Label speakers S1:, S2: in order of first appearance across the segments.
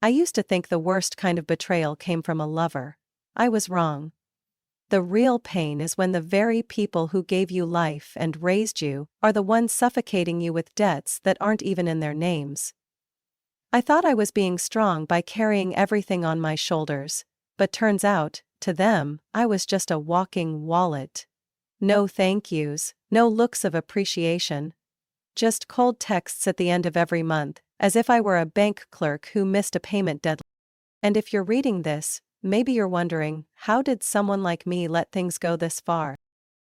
S1: I used to think the worst kind of betrayal came from a lover. I was wrong. The real pain is when the very people who gave you life and raised you are the ones suffocating you with debts that aren't even in their names. I thought I was being strong by carrying everything on my shoulders, but turns out, to them, I was just a walking wallet. No thank yous, no looks of appreciation. Just cold texts at the end of every month, as if I were a bank clerk who missed a payment deadline. And if you're reading this, maybe you're wondering, how did someone like me let things go this far?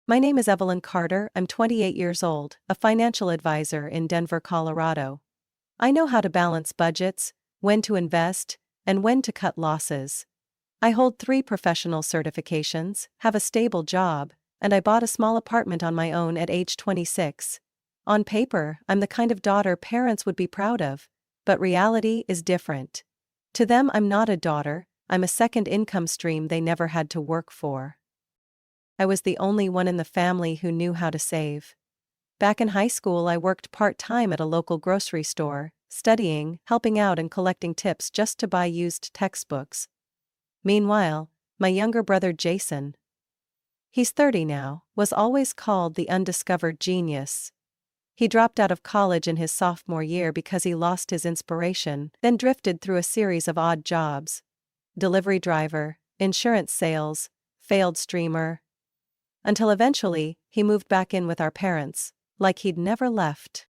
S1: My name is Evelyn Carter, I'm 28 years old, a financial advisor in Denver, Colorado. I know how to balance budgets, when to invest, and when to cut losses. I hold 3 professional certifications, have a stable job, and I bought a small apartment on my own at age 26. On paper, I'm the kind of daughter parents would be proud of, but reality is different. To them, I'm not a daughter, I'm a second income stream they never had to work for. I was the only one in the family who knew how to save. Back in high school, I worked part-time at a local grocery store, studying, helping out and collecting tips just to buy used textbooks. Meanwhile, my younger brother Jason, he's 30 now, was always called the undiscovered genius. He dropped out of college in his sophomore year because he lost his inspiration, then drifted through a series of odd jobs. Delivery driver, insurance sales, failed streamer. Until eventually, he moved back in with our parents, like he'd never left.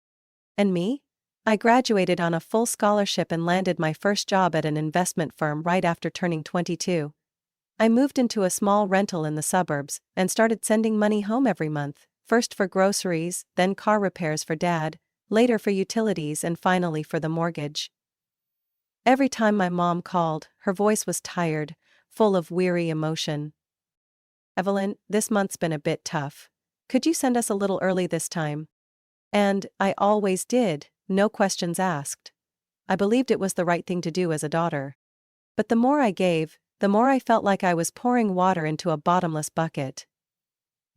S1: And me? I graduated on a full scholarship and landed my first job at an investment firm right after turning 22. I moved into a small rental in the suburbs and started sending money home every month, first for groceries, then car repairs for Dad, later for utilities and finally for the mortgage. Every time my mom called, her voice was tired, full of weary emotion. "Evelyn, this month's been a bit tough. Could you send us a little early this time?" And I always did, no questions asked. I believed it was the right thing to do as a daughter. But the more I gave, the more I felt like I was pouring water into a bottomless bucket.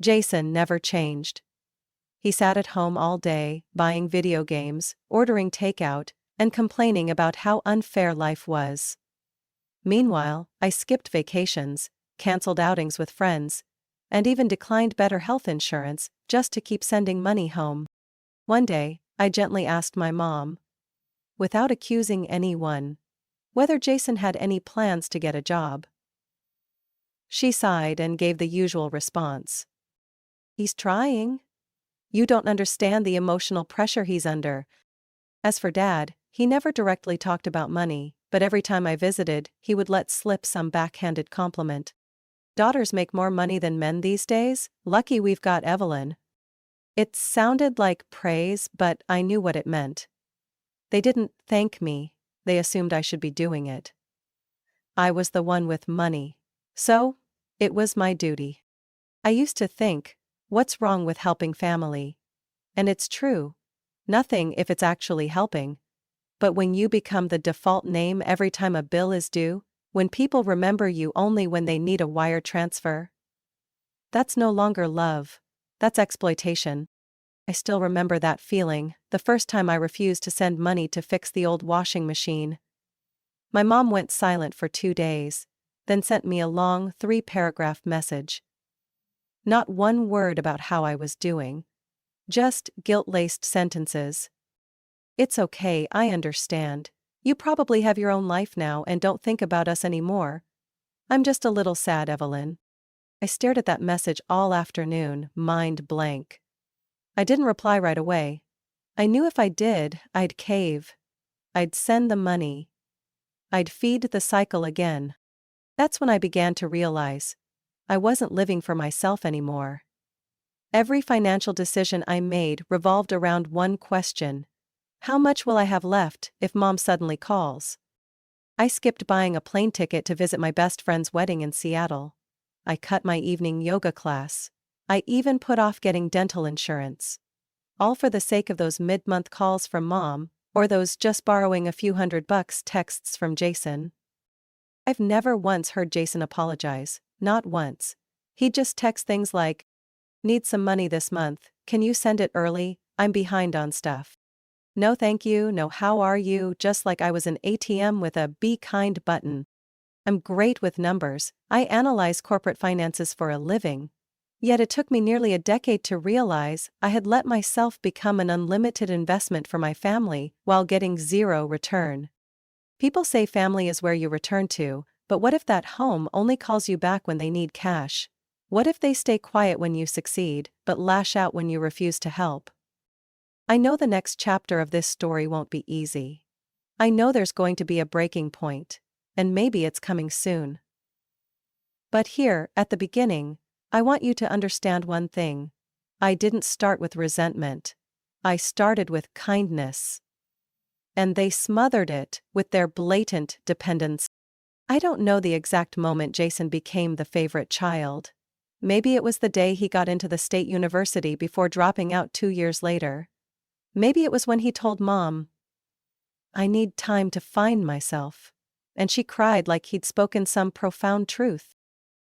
S1: Jason never changed. He sat at home all day, buying video games, ordering takeout, and complaining about how unfair life was. Meanwhile, I skipped vacations, canceled outings with friends, and even declined better health insurance just to keep sending money home. One day, I gently asked my mom, without accusing anyone, whether Jason had any plans to get a job. She sighed and gave the usual response. "He's trying. You don't understand the emotional pressure he's under." As for Dad, he never directly talked about money, but every time I visited, he would let slip some backhanded compliment. "Daughters make more money than men these days, lucky we've got Evelyn." It sounded like praise, but I knew what it meant. They didn't thank me, they assumed I should be doing it. I was the one with money. So, it was my duty. I used to think, what's wrong with helping family? And it's true. Nothing if it's actually helping. But when you become the default name every time a bill is due, when people remember you only when they need a wire transfer, that's no longer love. That's exploitation. I still remember that feeling, the first time I refused to send money to fix the old washing machine. My mom went silent for 2 days, then sent me a long 3-paragraph message. Not one word about how I was doing. Just guilt-laced sentences. "It's okay, I understand. You probably have your own life now and don't think about us anymore. I'm just a little sad, Evelyn." I stared at that message all afternoon, mind blank. I didn't reply right away. I knew if I did, I'd cave. I'd send the money. I'd feed the cycle again. That's when I began to realize I wasn't living for myself anymore. Every financial decision I made revolved around one question: how much will I have left if Mom suddenly calls? I skipped buying a plane ticket to visit my best friend's wedding in Seattle. I cut my evening yoga class. I even put off getting dental insurance. All for the sake of those mid-month calls from Mom, or those just borrowing a few $100 texts from Jason. I've never once heard Jason apologize, not once. He'd just text things like, "Need some money this month, can you send it early, I'm behind on stuff." No thank you, no how are you, just like I was an ATM with a be kind button. I'm great with numbers, I analyze corporate finances for a living. Yet it took me nearly a decade to realize I had let myself become an unlimited investment for my family while getting zero return. People say family is where you return to, but what if that home only calls you back when they need cash? What if they stay quiet when you succeed, but lash out when you refuse to help? I know the next chapter of this story won't be easy. I know there's going to be a breaking point, and maybe it's coming soon. But here, at the beginning, I want you to understand one thing. I didn't start with resentment. I started with kindness. And they smothered it with their blatant dependence. I don't know the exact moment Jason became the favorite child. Maybe it was the day he got into the state university before dropping out 2 years later. Maybe it was when he told Mom, "I need time to find myself." And she cried like he'd spoken some profound truth.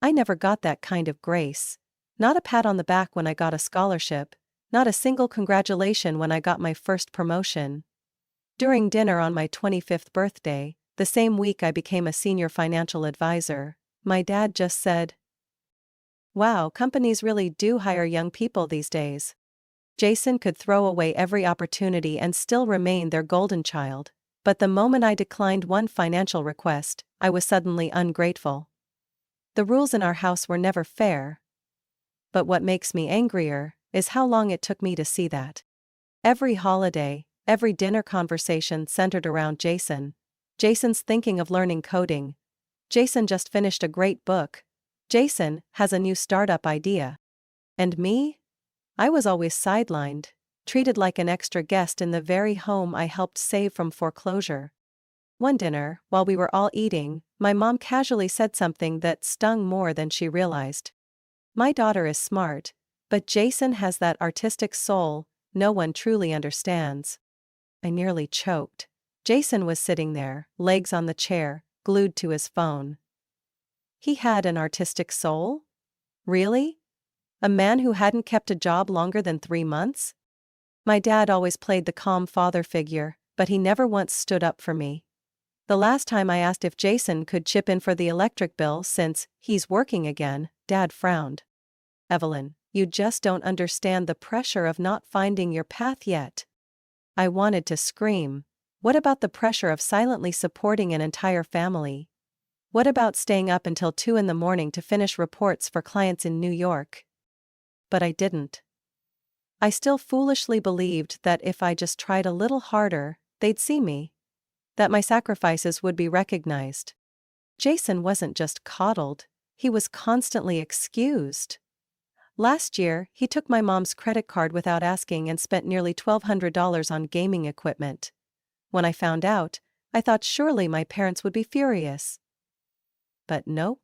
S1: I never got that kind of grace. Not a pat on the back when I got a scholarship, not a single congratulation when I got my first promotion. During dinner on my 25th birthday, the same week I became a senior financial advisor, my dad just said, "Wow, companies really do hire young people these days." Jason could throw away every opportunity and still remain their golden child, but the moment I declined one financial request, I was suddenly ungrateful. The rules in our house were never fair. But what makes me angrier is how long it took me to see that. Every holiday, every dinner conversation centered around Jason. Jason's thinking of learning coding. Jason just finished a great book. Jason has a new startup idea. And me? I was always sidelined, treated like an extra guest in the very home I helped save from foreclosure. One dinner, while we were all eating, my mom casually said something that stung more than she realized. "My daughter is smart, but Jason has that artistic soul no one truly understands." I nearly choked. Jason was sitting there, legs on the chair, glued to his phone. He had an artistic soul? Really? A man who hadn't kept a job longer than 3 months? My dad always played the calm father figure, but he never once stood up for me. The last time I asked if Jason could chip in for the electric bill since he's working again, Dad frowned. "Evelyn, you just don't understand the pressure of not finding your path yet." I wanted to scream. What about the pressure of silently supporting an entire family? What about staying up until 2 in the morning to finish reports for clients in New York? But I didn't. I still foolishly believed that if I just tried a little harder, they'd see me. That my sacrifices would be recognized. Jason wasn't just coddled, he was constantly excused. Last year, he took my mom's credit card without asking and spent nearly $1,200 on gaming equipment. When I found out, I thought surely my parents would be furious. But no.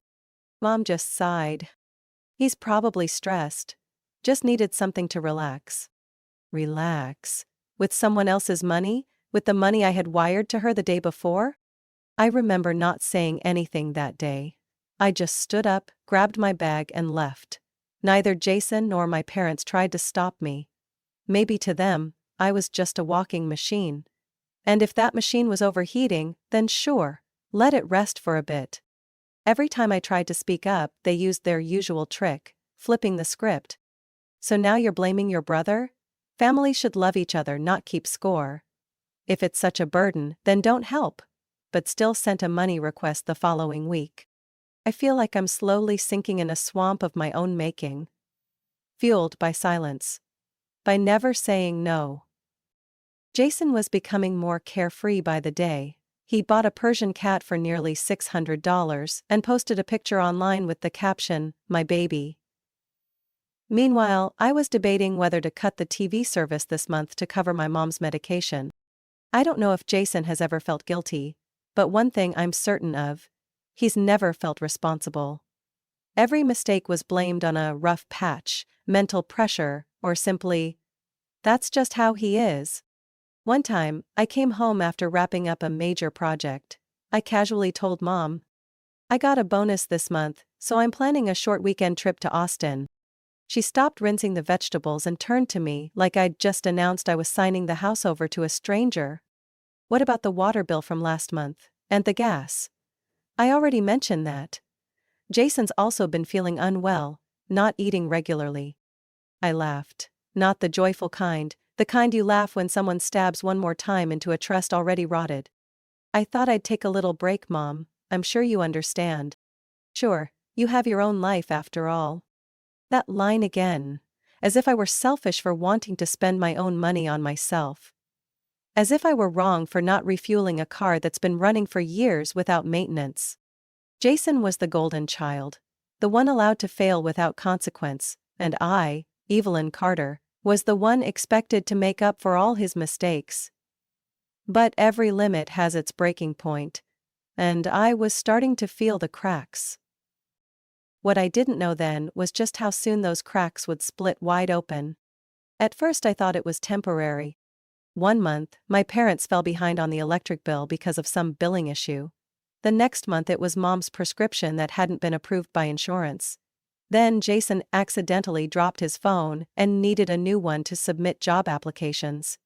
S1: Mom just sighed. "He's probably stressed. Just needed something to relax." Relax? With someone else's money? With the money I had wired to her the day before? I remember not saying anything that day. I just stood up, grabbed my bag and left. Neither Jason nor my parents tried to stop me. Maybe to them, I was just a walking machine. And if that machine was overheating, then sure, let it rest for a bit. Every time I tried to speak up, they used their usual trick, flipping the script. "So now you're blaming your brother? Families should love each other, not keep score. If it's such a burden, then don't help." But still sent a money request the following week. I feel like I'm slowly sinking in a swamp of my own making. Fueled by silence. By never saying no. Jason was becoming more carefree by the day. He bought a Persian cat for nearly $600 and posted a picture online with the caption, "My baby." Meanwhile, I was debating whether to cut the TV service this month to cover my mom's medication. I don't know if Jason has ever felt guilty, but one thing I'm certain of, he's never felt responsible. Every mistake was blamed on a rough patch, mental pressure, or simply, "That's just how he is." One time, I came home after wrapping up a major project. I casually told Mom, "I got a bonus this month, so I'm planning a short weekend trip to Austin." She stopped rinsing the vegetables and turned to me like I'd just announced I was signing the house over to a stranger. What about the water bill from last month? And the gas? I already mentioned that. Jason's also been feeling unwell, not eating regularly. I laughed. Not the joyful kind, the kind you laugh when someone stabs one more time into a trust already rotted. I thought I'd take a little break, Mom. I'm sure you understand. Sure, you have your own life after all. That line again. As if I were selfish for wanting to spend my own money on myself. As if I were wrong for not refueling a car that's been running for years without maintenance. Jason was the golden child. The one allowed to fail without consequence, and I, Evelyn Carter, was the one expected to make up for all his mistakes. But every limit has its breaking point. And I was starting to feel the cracks. What I didn't know then was just how soon those cracks would split wide open. At first I thought it was temporary. One month, my parents fell behind on the electric bill because of some billing issue. The next month it was Mom's prescription that hadn't been approved by insurance. Then Jason accidentally dropped his phone and needed a new one to submit job applications.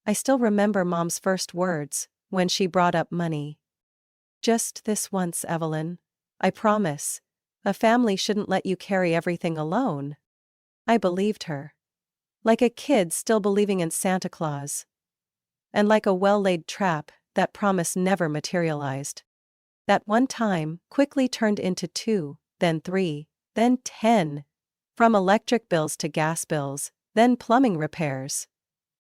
S1: I still remember Mom's first words, when she brought up money. Just this once, Evelyn. I promise. A family shouldn't let you carry everything alone. I believed her. Like a kid still believing in Santa Claus. And like a well-laid trap, that promise never materialized. That one time quickly turned into 2, then 3, then 10. From electric bills to gas bills, then plumbing repairs.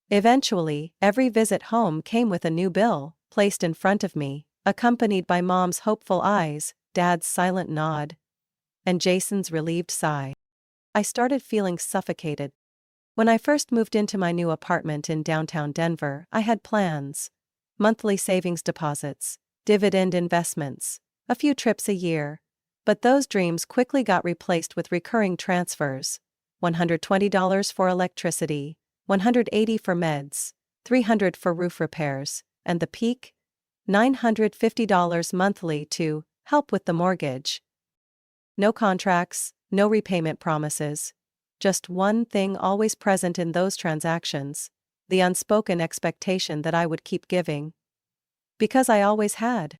S1: Eventually, every visit home came with a new bill, placed in front of me, accompanied by Mom's hopeful eyes, Dad's silent nod, and Jason's relieved sigh. I started feeling suffocated. When I first moved into my new apartment in downtown Denver, I had plans. Monthly savings deposits, dividend investments, a few trips a year. But those dreams quickly got replaced with recurring transfers. $120 for electricity, $180 for meds, $300 for roof repairs, and the peak? $950 monthly to help with the mortgage. No contracts, no repayment promises. Just one thing always present in those transactions: the unspoken expectation that I would keep giving. Because I always had.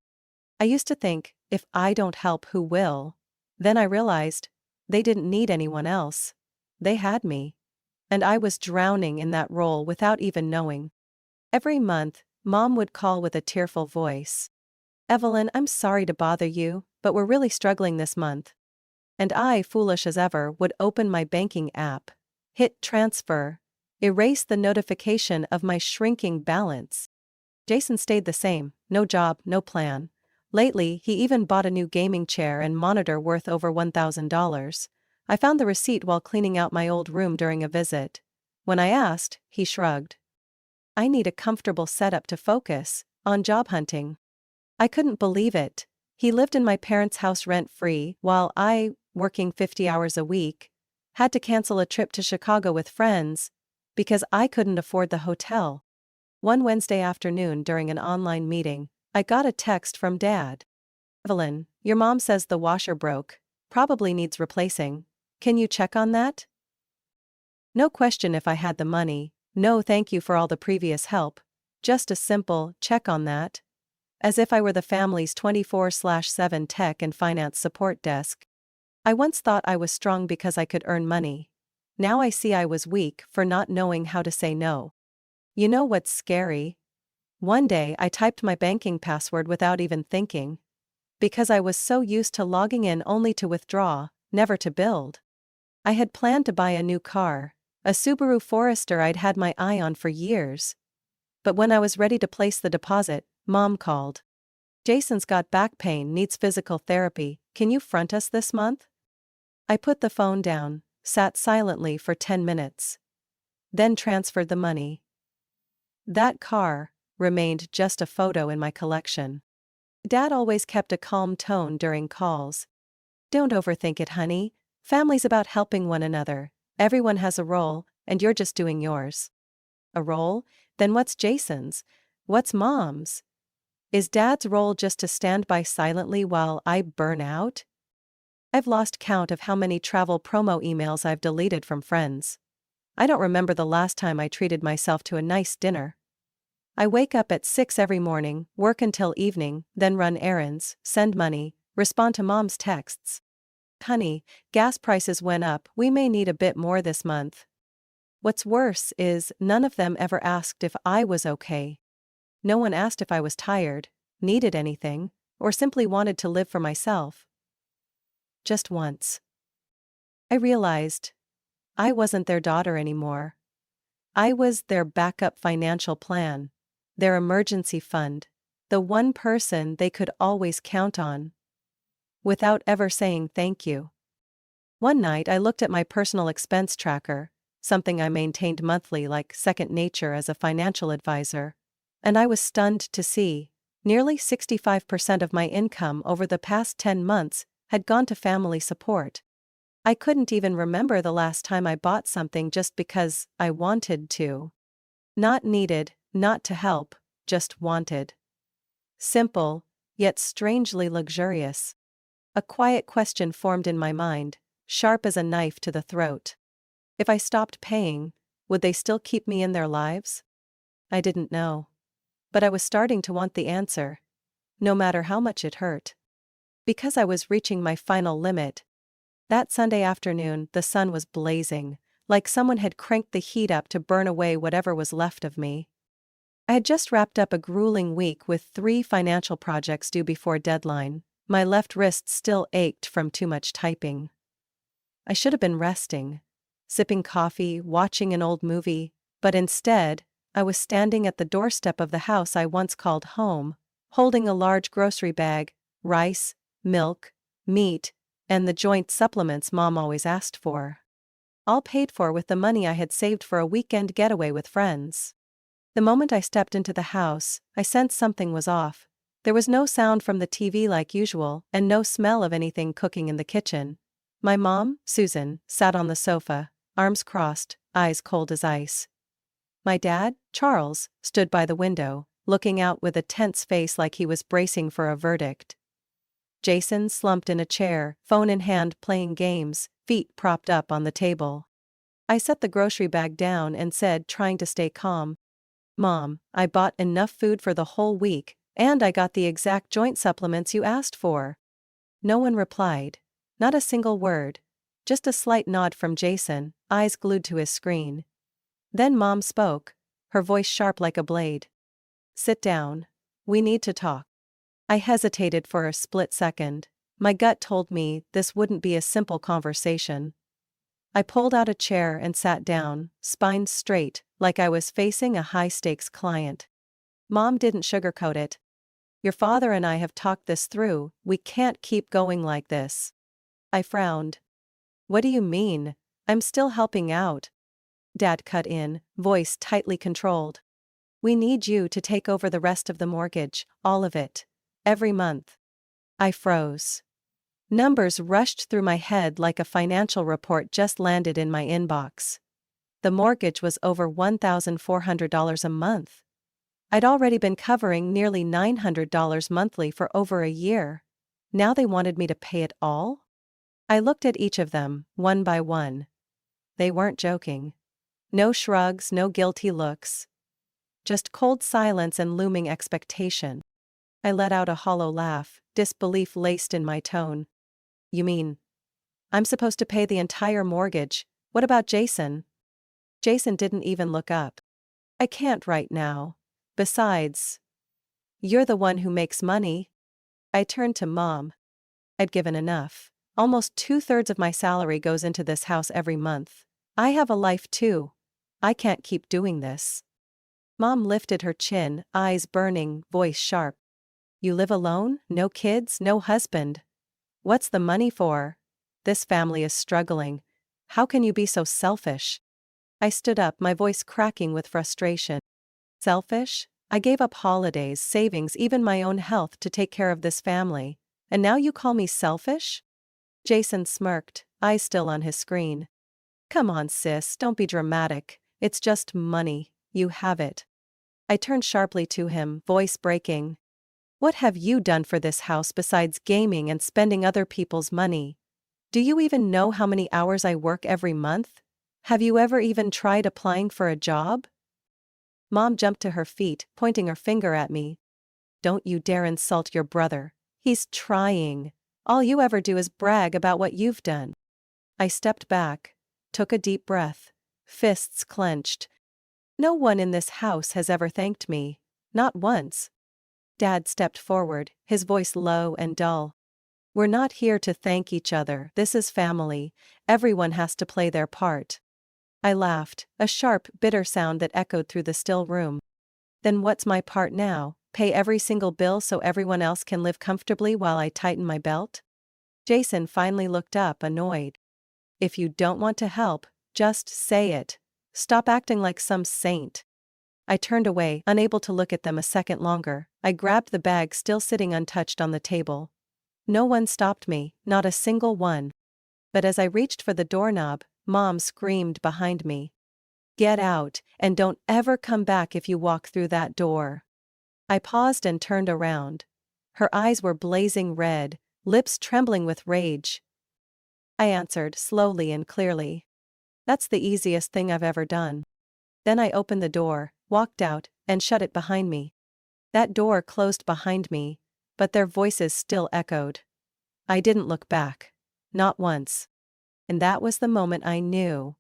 S1: I used to think, if I don't help, who will? Then I realized, they didn't need anyone else. They had me. And I was drowning in that role without even knowing. Every month, Mom would call with a tearful voice. Evelyn, I'm sorry to bother you, but we're really struggling this month. And I, foolish as ever, would open my banking app, hit transfer, erase the notification of my shrinking balance. Jason stayed the same, no job, no plan. Lately, he even bought a new gaming chair and monitor worth over $1,000. I found the receipt while cleaning out my old room during a visit. When I asked, he shrugged. I need a comfortable setup to focus on job hunting. I couldn't believe it. He lived in my parents' house rent-free, while I, working 50 hours a week, had to cancel a trip to Chicago with friends because I couldn't afford the hotel. One Wednesday afternoon during an online meeting, I got a text from Dad. Evelyn, your mom says the washer broke, probably needs replacing. Can you check on that? No question if I had the money, no thank you for all the previous help, just a simple check on that. As if I were the family's 24/7 tech and finance support desk. I once thought I was strong because I could earn money. Now I see I was weak for not knowing how to say no. You know what's scary? One day I typed my banking password without even thinking. Because I was so used to logging in only to withdraw, never to build. I had planned to buy a new car, a Subaru Forester I'd had my eye on for years. But when I was ready to place the deposit, Mom called. Jason's got back pain, needs physical therapy, can you front us this month? I put the phone down, sat silently for 10 minutes. Then transferred the money. That car remained just a photo in my collection. Dad always kept a calm tone during calls. Don't overthink it, honey. Family's about helping one another. Everyone has a role, and you're just doing yours. A role? Then what's Jason's? What's Mom's? Is Dad's role just to stand by silently while I burn out? I've lost count of how many travel promo emails I've deleted from friends. I don't remember the last time I treated myself to a nice dinner. I wake up at 6 every morning, work until evening, then run errands, send money, respond to mom's texts. Honey, gas prices went up, we may need a bit more this month. What's worse is, none of them ever asked if I was okay. No one asked if I was tired, needed anything, or simply wanted to live for myself. Just once. I realized I wasn't their daughter anymore. I was their backup financial plan, their emergency fund, the one person they could always count on. Without ever saying thank you. One night I looked at my personal expense tracker, something I maintained monthly like second nature as a financial advisor, and I was stunned to see nearly 65% of my income over the past 10 months had gone to family support. I couldn't even remember the last time I bought something just because I wanted to. Not needed, not to help, just wanted. Simple, yet strangely luxurious. A quiet question formed in my mind, sharp as a knife to the throat. If I stopped paying, would they still keep me in their lives? I didn't know. But I was starting to want the answer, no matter how much it hurt. Because I was reaching my final limit. That Sunday afternoon, the sun was blazing, like someone had cranked the heat up to burn away whatever was left of me. I had just wrapped up a grueling week with 3 financial projects due before deadline. My left wrist still ached from too much typing. I should have been resting, sipping coffee, watching an old movie, but instead, I was standing at the doorstep of the house I once called home, holding a large grocery bag, rice, milk, meat, and the joint supplements Mom always asked for. All paid for with the money I had saved for a weekend getaway with friends. The moment I stepped into the house, I sensed something was off. There was no sound from the TV like usual, and no smell of anything cooking in the kitchen. My mom, Susan, sat on the sofa, arms crossed, eyes cold as ice. My dad, Charles, stood by the window, looking out with a tense face like he was bracing for a verdict. Jason slumped in a chair, phone in hand playing games, feet propped up on the table. I set the grocery bag down and said, trying to stay calm, "Mom, I bought enough food for the whole week, and I got the exact joint supplements you asked for." No one replied. Not a single word. Just a slight nod from Jason, eyes glued to his screen. Then Mom spoke, her voice sharp like a blade. "Sit down. We need to talk." I hesitated for a split second. My gut told me this wouldn't be a simple conversation. I pulled out a chair and sat down, spine straight, like I was facing a high-stakes client. Mom didn't sugarcoat it. "Your father and I have talked this through, we can't keep going like this." I frowned. "What do you mean? I'm still helping out." Dad cut in, voice tightly controlled. "We need you to take over the rest of the mortgage, all of it. Every month." I froze. Numbers rushed through my head like a financial report just landed in my inbox. The mortgage was over $1,400 a month. I'd already been covering nearly $900 monthly for over a year. Now they wanted me to pay it all? I looked at each of them, one by one. They weren't joking. No shrugs, no guilty looks. Just cold silence and looming expectation. I let out a hollow laugh, disbelief laced in my tone. "You mean I'm supposed to pay the entire mortgage? What about Jason?" Jason didn't even look up. "I can't right now. Besides, you're the one who makes money." I turned to Mom. I'd given enough. Almost 2/3 of my salary goes into this house every month. I have a life too. I can't keep doing this. Mom lifted her chin, eyes burning, voice sharp. "You live alone? No kids, no husband? What's the money for? This family is struggling. How can you be so selfish?" I stood up, my voice cracking with frustration. "Selfish? I gave up holidays, savings, even my own health to take care of this family. And now you call me selfish?" Jason smirked, eyes still on his screen. "Come on, sis, don't be dramatic. It's just money. You have it." I turned sharply to him, voice breaking. "What have you done for this house besides gaming and spending other people's money? Do you even know how many hours I work every month? Have you ever even tried applying for a job? Mom jumped to her feet, pointing her finger at me. Don't you dare insult your brother. He's trying. All you ever do is brag about what you've done. I stepped back, took a deep breath, fists clenched. No one in this house has ever thanked me. Not once. Dad stepped forward, his voice low and dull. We're not here to thank each other. This is family. Everyone has to play their part. I laughed, a sharp, bitter sound that echoed through the still room. Then what's my part now? Pay every single bill so everyone else can live comfortably while I tighten my belt? Jason finally looked up, annoyed. If you don't want to help, just say it. Stop acting like some saint. I turned away, unable to look at them a second longer. I grabbed the bag still sitting untouched on the table. No one stopped me, not a single one. But as I reached for the doorknob, Mom screamed behind me. Get out, and don't ever come back if you walk through that door. I paused and turned around. Her eyes were blazing red, lips trembling with rage. I answered slowly and clearly. That's the easiest thing I've ever done. Then I opened the door, walked out, and shut it behind me. That door closed behind me, but their voices still echoed. I didn't look back. Not once. And that was the moment I knew.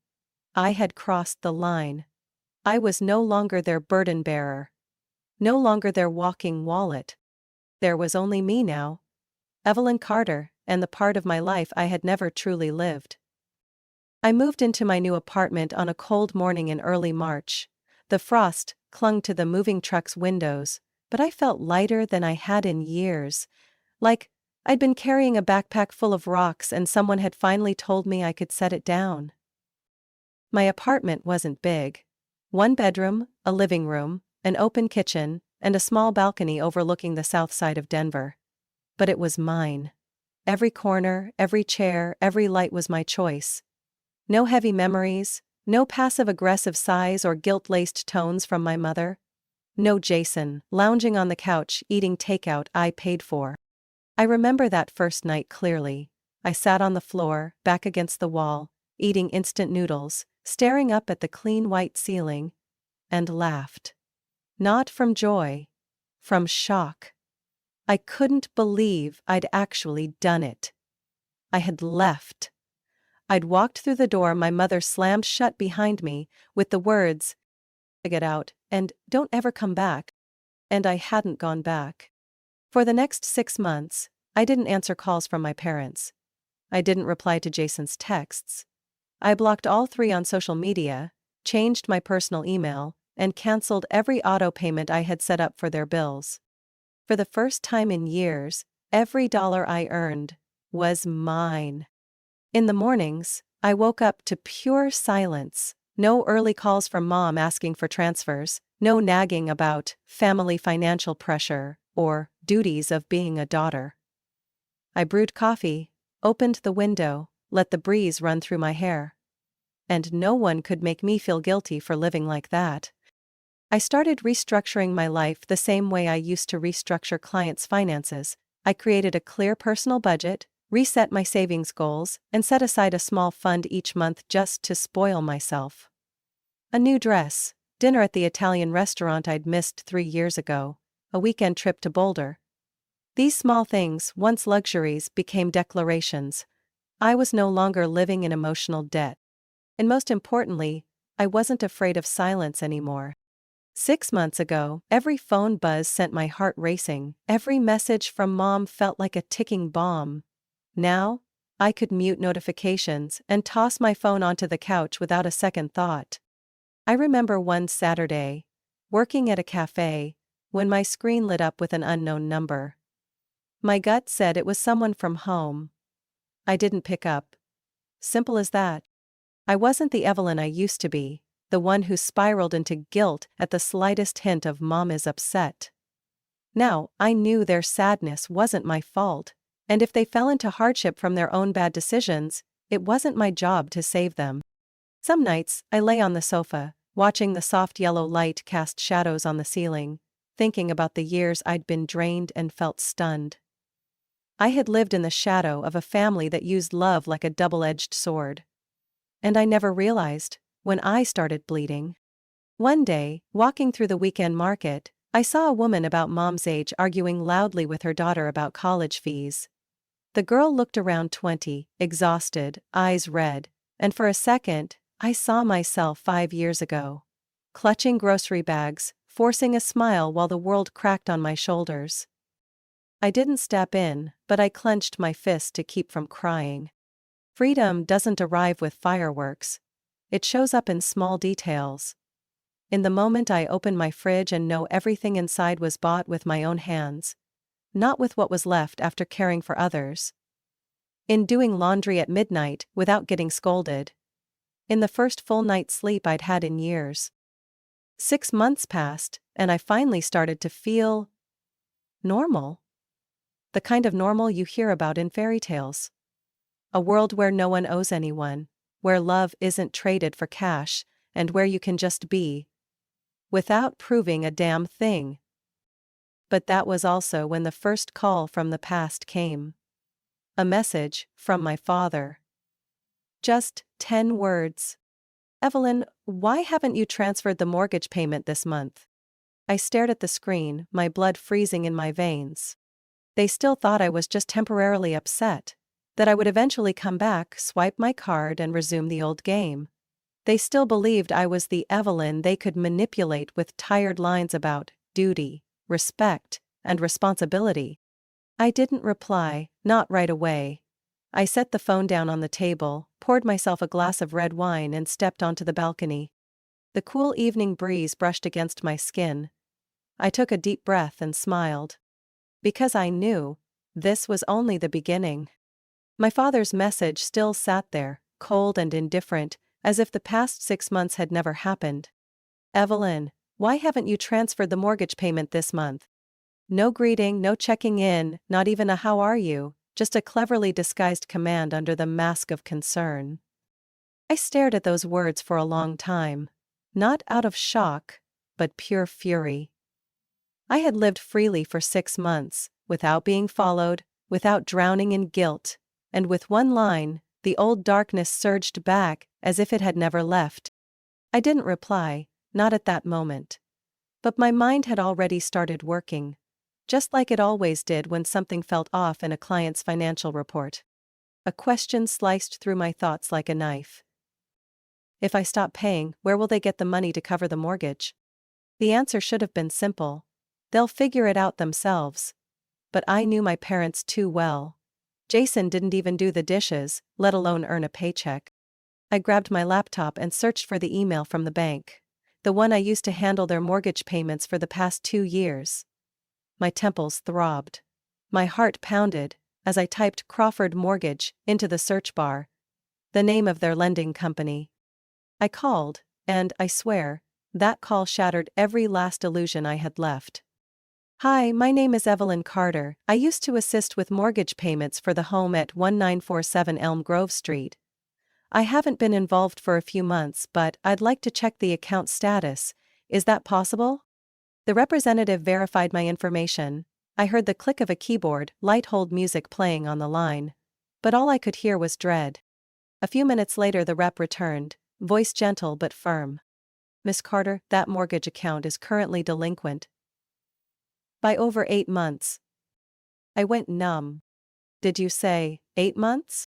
S1: I had crossed the line. I was no longer their burden bearer. No longer their walking wallet. There was only me now. Evelyn Carter, and the part of my life I had never truly lived. I moved into my new apartment on a cold morning in early March. The frost clung to the moving truck's windows, but I felt lighter than I had in years. Like I'd been carrying a backpack full of rocks and someone had finally told me I could set it down. My apartment wasn't big. One bedroom, a living room, an open kitchen, and a small balcony overlooking the south side of Denver. But it was mine. Every corner, every chair, every light was my choice. No heavy memories, no passive-aggressive sighs or guilt-laced tones from my mother. No Jason, lounging on the couch eating takeout I paid for. I remember that first night clearly. I sat on the floor, back against the wall, eating instant noodles, staring up at the clean white ceiling, and laughed. Not from joy. From shock. I couldn't believe I'd actually done it. I had left. I'd walked through the door my mother slammed shut behind me, with the words, "Get out, and don't ever come back." And I hadn't gone back. For the next 6 months, I didn't answer calls from my parents. I didn't reply to Jason's texts. I blocked all 3 on social media, changed my personal email, and canceled every auto payment I had set up for their bills. For the first time in years, every dollar I earned was mine. In the mornings, I woke up to pure silence. No early calls from Mom asking for transfers, no nagging about family financial pressure or duties of being a daughter. I brewed coffee, opened the window, let the breeze run through my hair. And no one could make me feel guilty for living like that. I started restructuring my life the same way I used to restructure clients' finances. I created a clear personal budget, reset my savings goals, and set aside a small fund each month just to spoil myself. A new dress, dinner at the Italian restaurant I'd missed 3 years ago, a weekend trip to Boulder. These small things, once luxuries, became declarations. I was no longer living in emotional debt. And most importantly, I wasn't afraid of silence anymore. 6 months ago, every phone buzz sent my heart racing. Every message from Mom felt like a ticking bomb. Now, I could mute notifications and toss my phone onto the couch without a second thought. I remember one Saturday, working at a cafe, when my screen lit up with an unknown number. My gut said it was someone from home. I didn't pick up. Simple as that. I wasn't the Evelyn I used to be, the one who spiraled into guilt at the slightest hint of Mom is upset. Now, I knew their sadness wasn't my fault, and if they fell into hardship from their own bad decisions, it wasn't my job to save them. Some nights, I lay on the sofa, watching the soft yellow light cast shadows on the ceiling, thinking about the years I'd been drained and felt stunned. I had lived in the shadow of a family that used love like a double-edged sword. And I never realized, when I started bleeding. One day, walking through the weekend market, I saw a woman about mom's age arguing loudly with her daughter about college fees. The girl looked around 20, exhausted, eyes red, and for a second, I saw myself 5 years ago. Clutching grocery bags, forcing a smile while the world cracked on my shoulders. I didn't step in, but I clenched my fist to keep from crying. Freedom doesn't arrive with fireworks. It shows up in small details. In the moment I open my fridge and know everything inside was bought with my own hands. Not with what was left after caring for others. In doing laundry at midnight without getting scolded. In the first full night's sleep I'd had in years. 6 months passed, and I finally started to feel normal. The kind of normal you hear about in fairy tales. A world where no one owes anyone, where love isn't traded for cash, and where you can just be. Without proving a damn thing. But that was also when the first call from the past came. A message from my father. Just 10 words. Evelyn, why haven't you transferred the mortgage payment this month? I stared at the screen, my blood freezing in my veins. They still thought I was just temporarily upset. That I would eventually come back, swipe my card and resume the old game. They still believed I was the Evelyn they could manipulate with tired lines about duty, respect, and responsibility. I didn't reply, not right away. I set the phone down on the table, poured myself a glass of red wine and stepped onto the balcony. The cool evening breeze brushed against my skin. I took a deep breath and smiled. Because I knew, this was only the beginning. My father's message still sat there, cold and indifferent, as if the past 6 months had never happened. Evelyn, why haven't you transferred the mortgage payment this month? No greeting, no checking in, not even a how are you, just a cleverly disguised command under the mask of concern. I stared at those words for a long time. Not out of shock, but pure fury. I had lived freely for 6 months, without being followed, without drowning in guilt, and with one line, the old darkness surged back as if it had never left. I didn't reply, not at that moment. But my mind had already started working. Just like it always did when something felt off in a client's financial report. A question sliced through my thoughts like a knife. If I stop paying, where will they get the money to cover the mortgage? The answer should have been simple. They'll figure it out themselves. But I knew my parents too well. Jason didn't even do the dishes, let alone earn a paycheck. I grabbed my laptop and searched for the email from the bank. The one I used to handle their mortgage payments for the past 2 years. My temples throbbed. My heart pounded as I typed Crawford Mortgage into the search bar. The name of their lending company. I called, and, I swear, that call shattered every last illusion I had left. Hi, my name is Evelyn Carter. I used to assist with mortgage payments for the home at 1947 Elm Grove Street. I haven't been involved for a few months, but I'd like to check the account status. Is that possible? The representative verified my information. I heard the click of a keyboard, light hold music playing on the line. But all I could hear was dread. A few minutes later the rep returned, voice gentle but firm. Miss Carter, that mortgage account is currently delinquent. By over 8 months. I went numb. Did you say 8 months?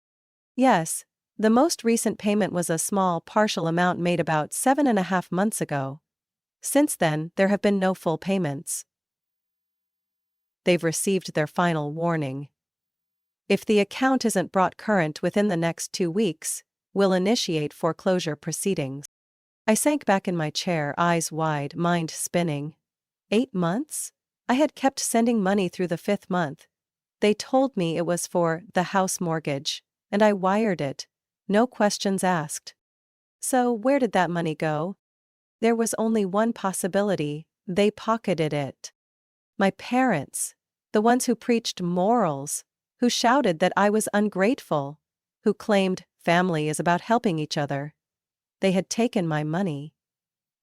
S1: Yes. The most recent payment was a small partial amount made about 7.5 months ago. Since then, there have been no full payments. They've received their final warning. If the account isn't brought current within the next 2 weeks, we'll initiate foreclosure proceedings. I sank back in my chair, eyes wide, mind spinning. 8 months? I had kept sending money through the 5th month. They told me it was for the house mortgage, and I wired it. No questions asked. So where did that money go? There was only one possibility: they pocketed it. My parents, the ones who preached morals, who shouted that I was ungrateful, who claimed family is about helping each other. They had taken my money.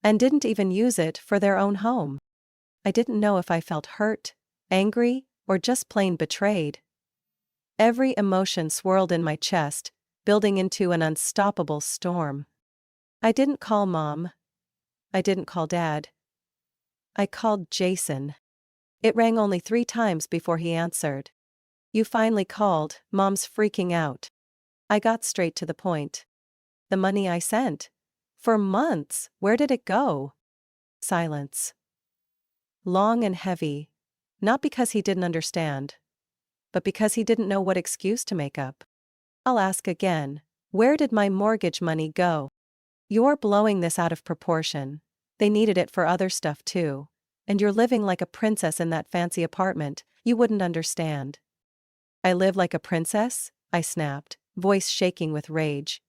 S1: And didn't even use it for their own home. I didn't know if I felt hurt, angry, or just plain betrayed. Every emotion swirled in my chest, building into an unstoppable storm. I didn't call Mom. I didn't call Dad. I called Jason. It rang only 3 times before he answered. "You finally called, Mom's freaking out." I got straight to the point. "The money I sent. For months, where did it go?" Silence. Long and heavy. Not because he didn't understand, but because he didn't know what excuse to make up. "I'll ask again. Where did my mortgage money go?" "You're blowing this out of proportion. They needed it for other stuff too. And you're living like a princess in that fancy apartment, you wouldn't understand." "I live like a princess?" I snapped, voice shaking with rage.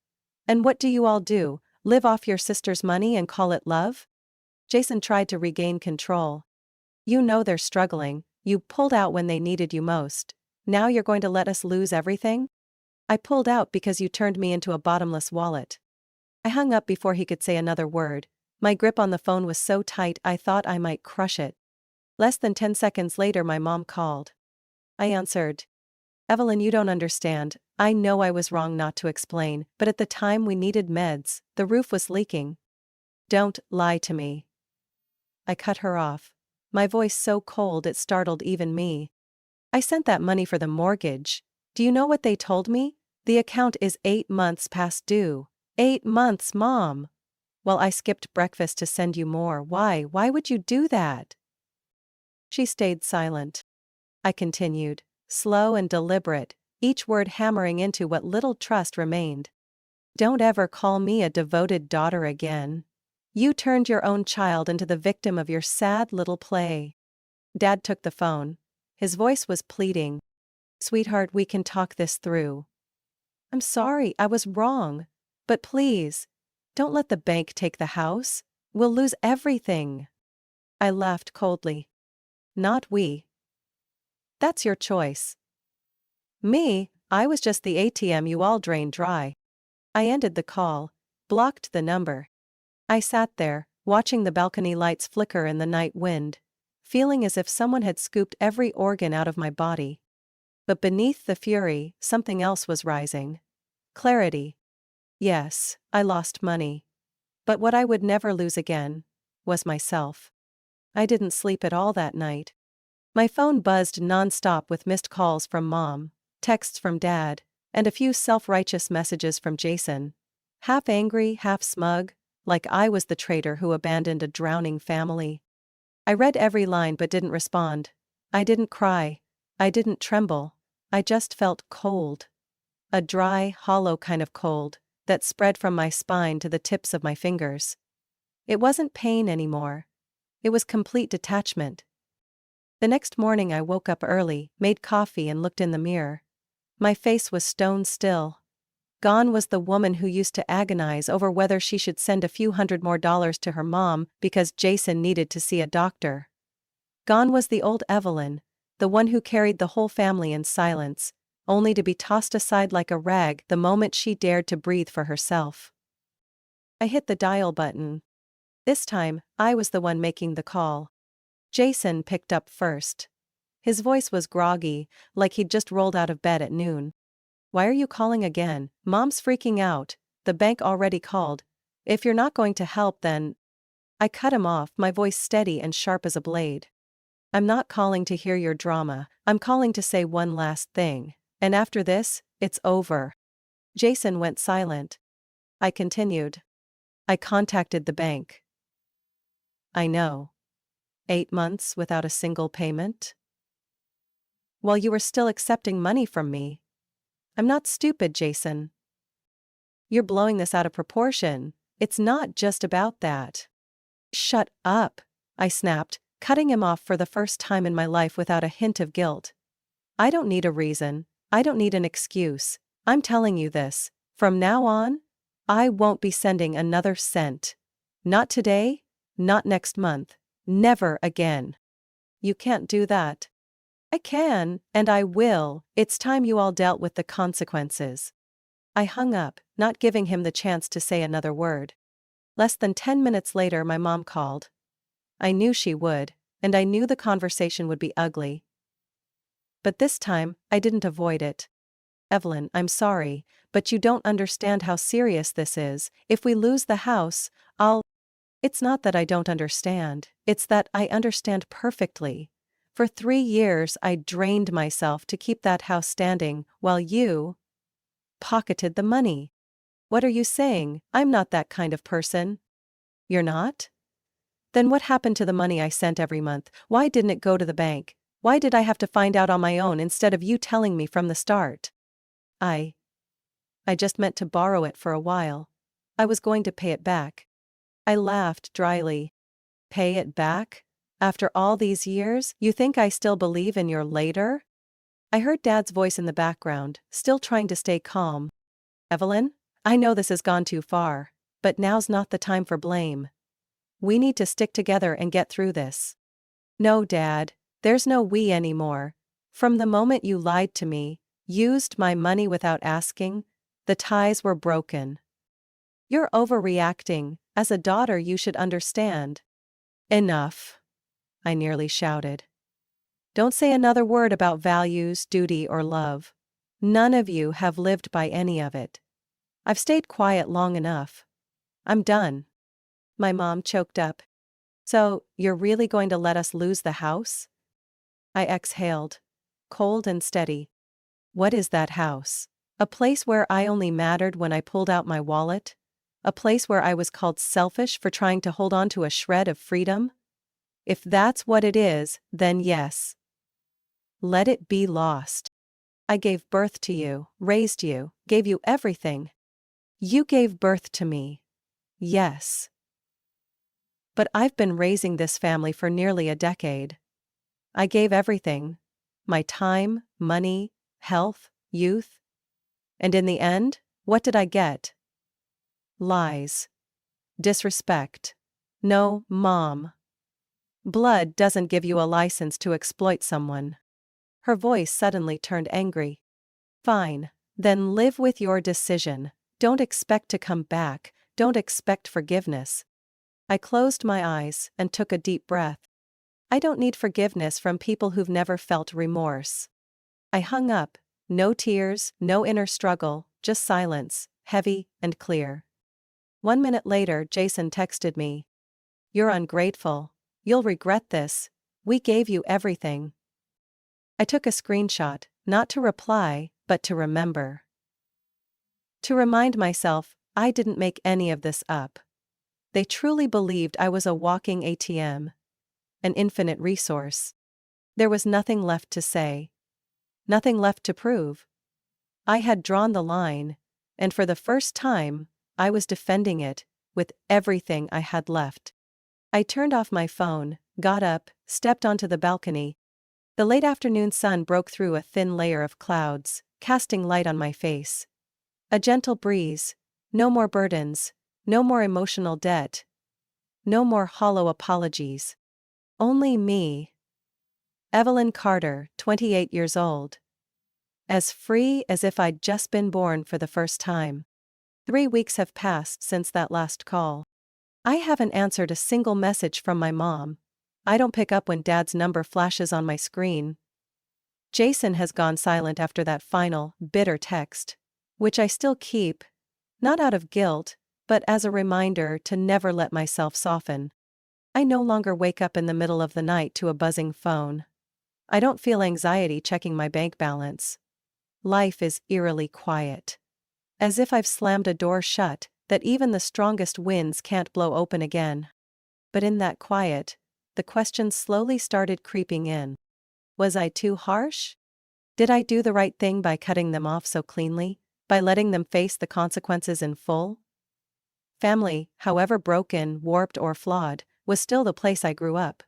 S1: "And what do you all do, live off your sister's money and call it love?" Jason tried to regain control. "You know they're struggling, you pulled out when they needed you most. Now you're going to let us lose everything?" "I pulled out because you turned me into a bottomless wallet." I hung up before he could say another word. My grip on the phone was so tight I thought I might crush it. Less than 10 seconds later my mom called. I answered. "Evelyn, you don't understand. I know I was wrong not to explain, but at the time we needed meds, the roof was leaking." "Don't lie to me." I cut her off. My voice so cold it startled even me. "I sent that money for the mortgage. Do you know what they told me? The account is 8 months past due." "8 months, Mom." "Well, I skipped breakfast to send you more. Why would you do that?" She stayed silent. I continued, slow and deliberate, each word hammering into what little trust remained. "Don't ever call me a devoted daughter again. You turned your own child into the victim of your sad little play." Dad took the phone. His voice was pleading. "Sweetheart, we can talk this through." "I'm sorry, I was wrong. But please, don't let the bank take the house. We'll lose everything." I laughed coldly. "Not we." "That's your choice." "Me? I was just the ATM you all drained dry." I ended the call, blocked the number. I sat there, watching the balcony lights flicker in the night wind, feeling as if someone had scooped every organ out of my body. But beneath the fury, something else was rising. Clarity. Yes, I lost money. But what I would never lose again was myself. I didn't sleep at all that night. My phone buzzed non-stop with missed calls from Mom, texts from Dad, and a few self-righteous messages from Jason. Half angry, half smug, like I was the traitor who abandoned a drowning family. I read every line but didn't respond. I didn't cry. I didn't tremble. I just felt cold. A dry, hollow kind of cold that spread from my spine to the tips of my fingers. It wasn't pain anymore. It was complete detachment. The next morning I woke up early, made coffee and looked in the mirror. My face was stone still. Gone was the woman who used to agonize over whether she should send a few $100 more to her mom because Jason needed to see a doctor. Gone was the old Evelyn, the one who carried the whole family in silence, only to be tossed aside like a rag the moment she dared to breathe for herself. I hit the dial button. This time, I was the one making the call. Jason picked up first. His voice was groggy, like he'd just rolled out of bed at noon. "Why are you calling again? Mom's freaking out. The bank already called. If you're not going to help, then..." I cut him off, my voice steady and sharp as a blade. "I'm not calling to hear your drama, I'm calling to say one last thing. And after this, it's over." Jason went silent. I continued. "I contacted the bank." "I know. 8 months without a single payment? While you were still accepting money from me. I'm not stupid, Jason. You're blowing this out of proportion. It's not just about that." "Shut up," I snapped, cutting him off for the first time in my life without a hint of guilt. "I don't need a reason. I don't need an excuse. I'm telling you this. From now on, I won't be sending another cent. Not today, not next month, never again." "You can't do that." "I can, and I will. It's time you all dealt with the consequences." I hung up, not giving him the chance to say another word. Less than 10 minutes later my mom called. I knew she would, and I knew the conversation would be ugly. But this time, I didn't avoid it. Evelyn, I'm sorry, but you don't understand how serious this is. If we lose the house, I'll. It's not that I don't understand, it's that I understand perfectly. For 3 years I drained myself to keep that house standing, while you pocketed the money. What are you saying? I'm not that kind of person. You're not? Then what happened to the money I sent every month? Why didn't it go to the bank? Why did I have to find out on my own instead of you telling me from the start? I just meant to borrow it for a while. I was going to pay it back. I laughed dryly. Pay it back? After all these years, you think I still believe in your later? I heard Dad's voice in the background, still trying to stay calm. Evelyn, I know this has gone too far, but now's not the time for blame. We need to stick together and get through this. No, Dad, there's no we anymore. From the moment you lied to me, used my money without asking, the ties were broken. You're overreacting. As a daughter, you should understand. Enough, I nearly shouted. Don't say another word about values, duty, or love. None of you have lived by any of it. I've stayed quiet long enough. I'm done. My mom choked up. So, you're really going to let us lose the house? I exhaled, cold and steady. What is that house? A place where I only mattered when I pulled out my wallet? A place where I was called selfish for trying to hold on to a shred of freedom? If that's what it is, then yes. Let it be lost. I gave birth to you, raised you, gave you everything. You gave birth to me. Yes. But I've been raising this family for nearly a decade. I gave everything. My time, money, health, youth. And in the end, what did I get? Lies. Disrespect. No, Mom. Blood doesn't give you a license to exploit someone. Her voice suddenly turned angry. Fine. Then live with your decision. Don't expect to come back. Don't expect forgiveness. I closed my eyes and took a deep breath. I don't need forgiveness from people who've never felt remorse. I hung up. No tears, no inner struggle, just silence, heavy and clear. 1 minute later, Jason texted me. You're ungrateful. You'll regret this. We gave you everything. I took a screenshot, not to reply, but to remember. To remind myself, I didn't make any of this up. They truly believed I was a walking ATM. An infinite resource. There was nothing left to say. Nothing left to prove. I had drawn the line, and for the first time, I was defending it, with everything I had left. I turned off my phone, got up, stepped onto the balcony. The late afternoon sun broke through a thin layer of clouds, casting light on my face. A gentle breeze. No more burdens. No more emotional debt. No more hollow apologies. Only me. Evelyn Carter, 28 years old. As free as if I'd just been born for the first time. 3 weeks have passed since that last call. I haven't answered a single message from my mom. I don't pick up when Dad's number flashes on my screen. Jason has gone silent after that final, bitter text, which I still keep, not out of guilt, but as a reminder to never let myself soften. I no longer wake up in the middle of the night to a buzzing phone. I don't feel anxiety checking my bank balance. Life is eerily quiet. As if I've slammed a door shut that even the strongest winds can't blow open again. But in that quiet, the questions slowly started creeping in. Was I too harsh? Did I do the right thing by cutting them off so cleanly, by letting them face the consequences in full? Family, however broken, warped, or flawed, was still the place I grew up.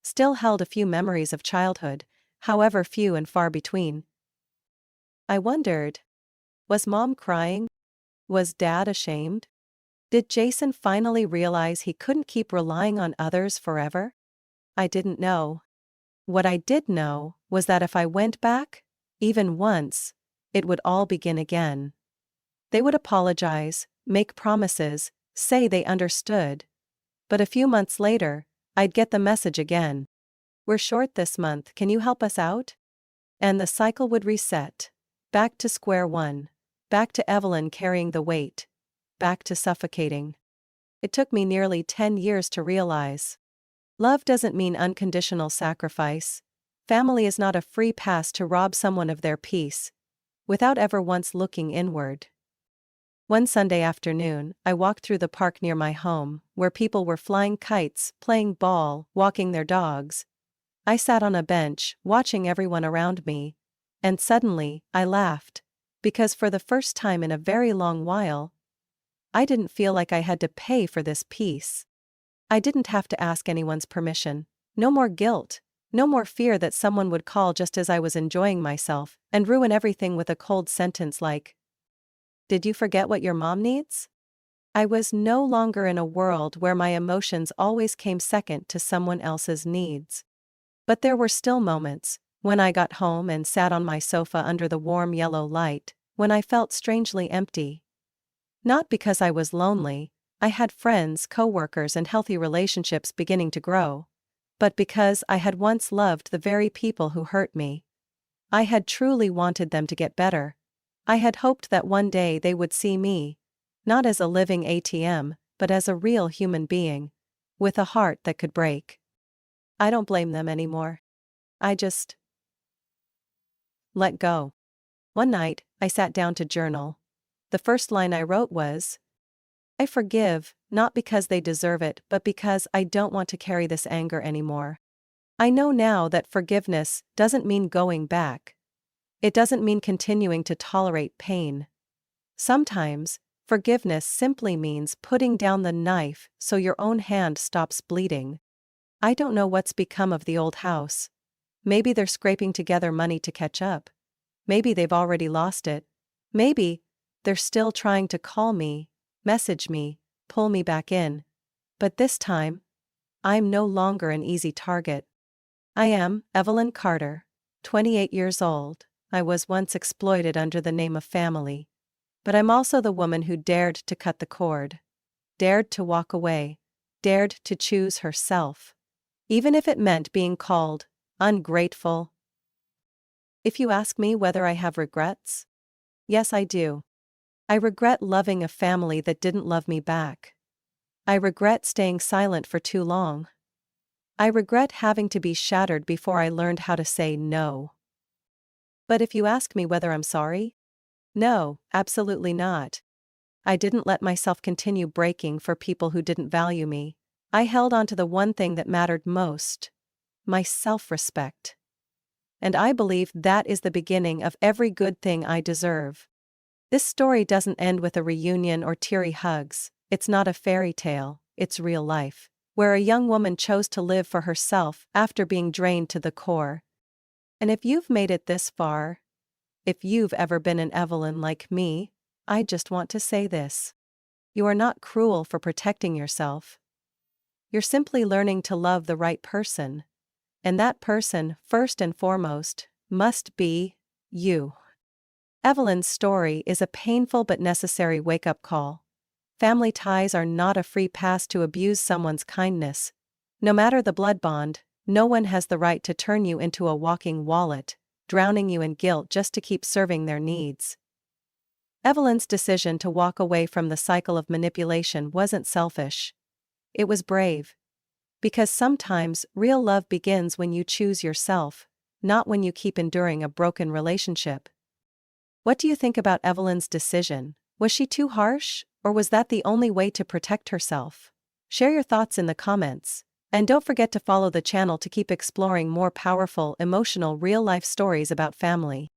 S1: Still held a few memories of childhood, however few and far between. I wondered, was Mom crying? Was Dad ashamed? Did Jason finally realize he couldn't keep relying on others forever? I didn't know. What I did know was that if I went back, even once, it would all begin again. They would apologize, make promises, say they understood. But a few months later, I'd get the message again. We're short this month, can you help us out? And the cycle would reset. Back to square one. Back to Evelyn carrying the weight. Back to suffocating. It took me nearly 10 years to realize. Love doesn't mean unconditional sacrifice. Family is not a free pass to rob someone of their peace, without ever once looking inward. One Sunday afternoon, I walked through the park near my home, where people were flying kites, playing ball, walking their dogs. I sat on a bench, watching everyone around me, and suddenly, I laughed, because for the first time in a very long while, I didn't feel like I had to pay for this peace. I didn't have to ask anyone's permission. No more guilt. No more fear that someone would call just as I was enjoying myself and ruin everything with a cold sentence like, "Did you forget what your mom needs?" I was no longer in a world where my emotions always came second to someone else's needs. But there were still moments, when I got home and sat on my sofa under the warm yellow light, when I felt strangely empty. Not because I was lonely, I had friends, co-workers and healthy relationships beginning to grow, but because I had once loved the very people who hurt me. I had truly wanted them to get better. I had hoped that one day they would see me, not as a living ATM, but as a real human being, with a heart that could break. I don't blame them anymore. I just let go. One night, I sat down to journal. The first line I wrote was, "I forgive, not because they deserve it, but because I don't want to carry this anger anymore." I know now that forgiveness doesn't mean going back. It doesn't mean continuing to tolerate pain. Sometimes, forgiveness simply means putting down the knife so your own hand stops bleeding. I don't know what's become of the old house. Maybe they're scraping together money to catch up. Maybe they've already lost it. Maybe they're still trying to call me, message me, pull me back in. But this time, I'm no longer an easy target. I am Evelyn Carter, 28 years old. I was once exploited under the name of family. But I'm also the woman who dared to cut the cord, dared to walk away, dared to choose herself, even if it meant being called ungrateful. If you ask me whether I have regrets, yes, I do. I regret loving a family that didn't love me back. I regret staying silent for too long. I regret having to be shattered before I learned how to say no. But if you ask me whether I'm sorry, no, absolutely not. I didn't let myself continue breaking for people who didn't value me. I held on to the one thing that mattered most: my self-respect. And I believe that is the beginning of every good thing I deserve. This story doesn't end with a reunion or teary hugs. It's not a fairy tale, it's real life, where a young woman chose to live for herself after being drained to the core. And if you've made it this far, if you've ever been an Evelyn like me, I just want to say this. You are not cruel for protecting yourself. You're simply learning to love the right person. And that person, first and foremost, must be you. Evelyn's story is a painful but necessary wake-up call. Family ties are not a free pass to abuse someone's kindness. No matter the blood bond, no one has the right to turn you into a walking wallet, drowning you in guilt just to keep serving their needs. Evelyn's decision to walk away from the cycle of manipulation wasn't selfish. It was brave. Because sometimes real love begins when you choose yourself, not when you keep enduring a broken relationship. What do you think about Evelyn's decision? Was she too harsh, or was that the only way to protect herself? Share your thoughts in the comments. And don't forget to follow the channel to keep exploring more powerful, emotional, real-life stories about family.